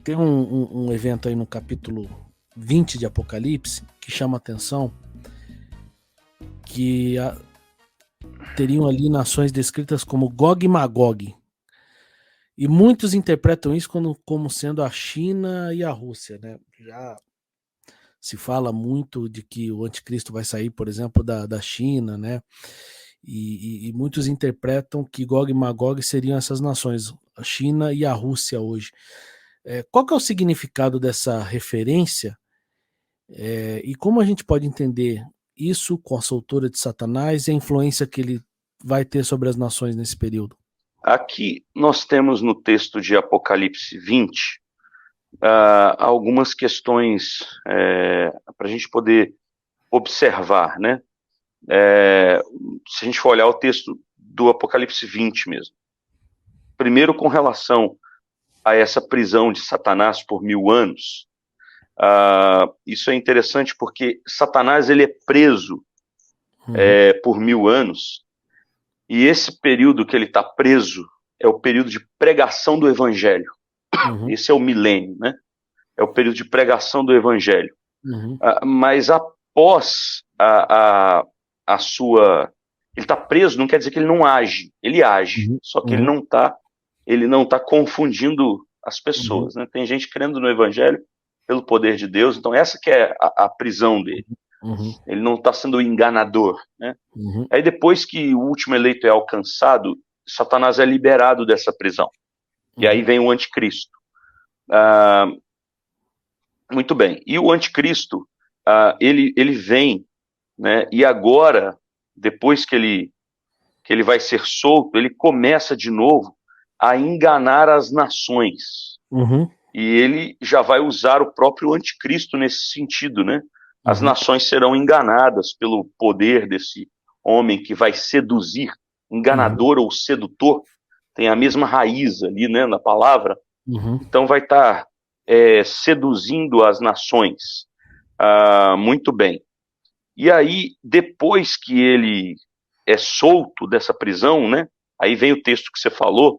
Tem um evento aí no capítulo 20 de Apocalipse que chama atenção, que teriam ali nações descritas como Gog e Magog. E muitos interpretam isso como sendo a China e a Rússia, né? Já se fala muito de que o anticristo vai sair, por exemplo, da China, né? E muitos interpretam que Gog e Magog seriam essas nações, a China e a Rússia hoje. Qual que é o significado dessa referência? E como a gente pode entender isso com a soltura de Satanás e a influência que ele vai ter sobre as nações nesse período? Aqui nós temos no texto de Apocalipse 20 algumas questões para a gente poder observar, né? Se a gente for olhar o texto do Apocalipse 20 mesmo. Primeiro, com relação a essa prisão de Satanás por 1000 anos, isso é interessante porque Satanás ele é preso por 1000 anos, e esse período que ele está preso é o período de pregação do evangelho. Esse é o milênio, né? É o período de pregação do evangelho. Mas após a sua... Ele está preso, não quer dizer que ele não age. Ele age, só que ele não tá confundindo as pessoas, né? Tem gente crendo no evangelho pelo poder de Deus, então essa que é a prisão dele. Ele não está sendo enganador, né? Aí depois que o último eleito é alcançado, Satanás é liberado dessa prisão. E aí vem o anticristo. Muito bem. E o anticristo, ele vem, né? E agora, depois que ele vai ser solto, ele começa de novo a enganar as nações. E ele já vai usar o próprio anticristo nesse sentido, né? As nações serão enganadas pelo poder desse homem que vai seduzir. Enganador ou sedutor tem a mesma raiz ali, né, na palavra. Então vai estar seduzindo as nações. Muito bem. E aí, depois que ele é solto dessa prisão, né, aí vem o texto que você falou,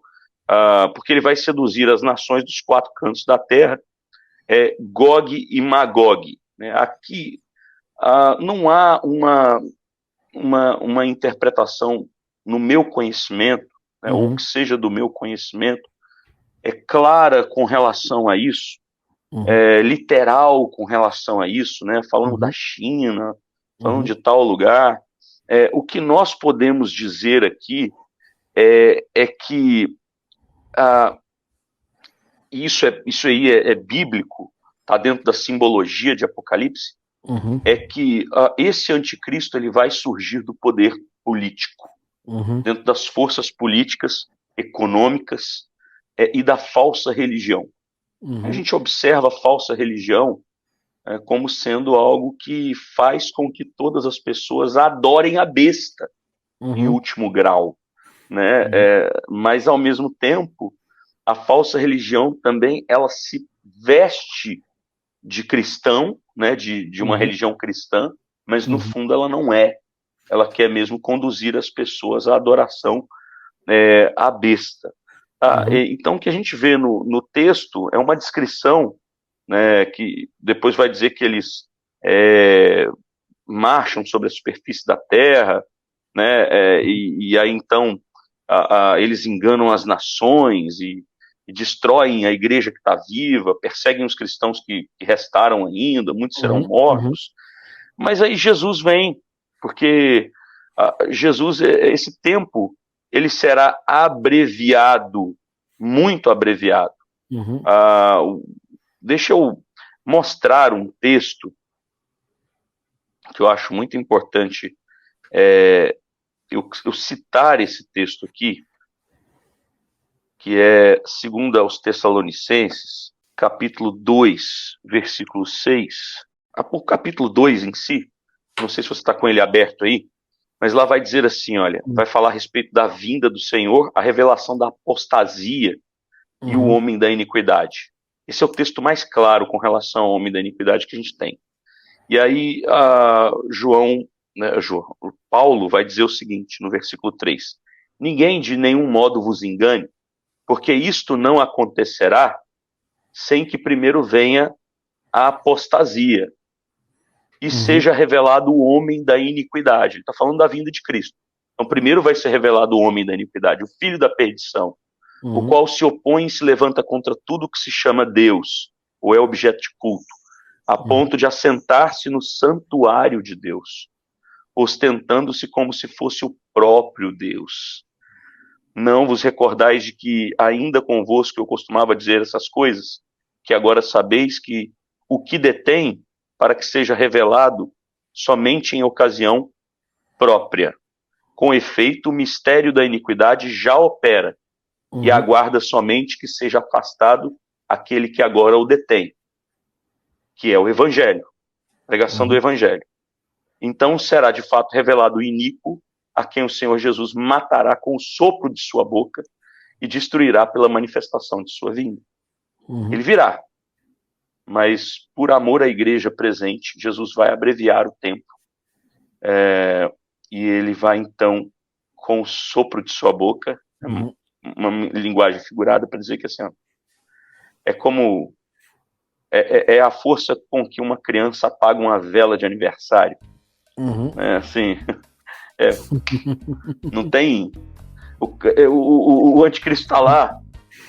porque ele vai seduzir as nações dos 4 cantos da terra, Gog e Magog. Né? Aqui não há uma interpretação no meu conhecimento, né, ou que seja do meu conhecimento, clara com relação a isso, literal com relação a isso, né, falando da China, falando de tal lugar. O que nós podemos dizer aqui é que isso aí é bíblico, está dentro da simbologia de Apocalipse, é que esse anticristo ele vai surgir do poder político, dentro das forças políticas, econômicas e da falsa religião. A gente observa a falsa religião como sendo algo que faz com que todas as pessoas adorem a besta em último grau, né? Mas ao mesmo tempo a falsa religião também ela se veste de cristão, né? De uma religião cristã, mas no fundo ela não é. Ela quer mesmo conduzir as pessoas à adoração à besta. Então o que a gente vê no texto é uma descrição, né, que depois vai dizer que eles marcham sobre a superfície da terra, né, e aí então eles enganam as nações e destroem a igreja que está viva, perseguem os cristãos que restaram ainda, muitos serão mortos. Mas aí Jesus vem, porque Jesus, esse tempo, ele será abreviado, muito abreviado. Deixa eu mostrar um texto que eu acho muito importante eu citar esse texto aqui, que é 2 aos Tessalonicenses, capítulo 2, versículo 6. O capítulo 2 em si, não sei se você está com ele aberto aí, mas lá vai dizer assim, olha, vai falar a respeito da vinda do Senhor, a revelação da apostasia e o homem da iniquidade. Esse é o texto mais claro com relação ao homem da iniquidade que a gente tem. E aí Paulo vai dizer o seguinte, no versículo 3, ninguém de nenhum modo vos engane, porque isto não acontecerá sem que primeiro venha a apostasia e seja revelado o homem da iniquidade. Ele está falando da vinda de Cristo. Então, primeiro vai ser revelado o homem da iniquidade, o filho da perdição, o qual se opõe e se levanta contra tudo que se chama Deus, ou é objeto de culto, a ponto de assentar-se no santuário de Deus, ostentando-se como se fosse o próprio Deus. Não vos recordais de que ainda convosco eu costumava dizer essas coisas, que agora sabeis que o que detém, para que seja revelado somente em ocasião própria. Com efeito, o mistério da iniquidade já opera, e aguarda somente que seja afastado aquele que agora o detém, que é o Evangelho, a pregação do Evangelho. Então será de fato revelado o iníquo, a quem o Senhor Jesus matará com o sopro de sua boca e destruirá pela manifestação de sua vinda. Ele virá, mas por amor à igreja presente, Jesus vai abreviar o tempo, e ele vai então, com o sopro de sua boca, uma linguagem figurada para dizer que assim, é como é a força com que uma criança apaga uma vela de aniversário. Assim, não tem o anticristo está lá,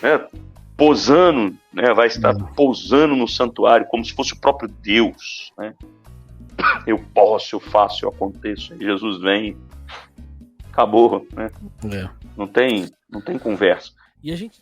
né, posando, né, vai estar pousando no santuário como se fosse o próprio Deus, né? Eu posso, eu faço, eu aconteço. Aí Jesus vem, acabou, né? Não tem conversa. E a gente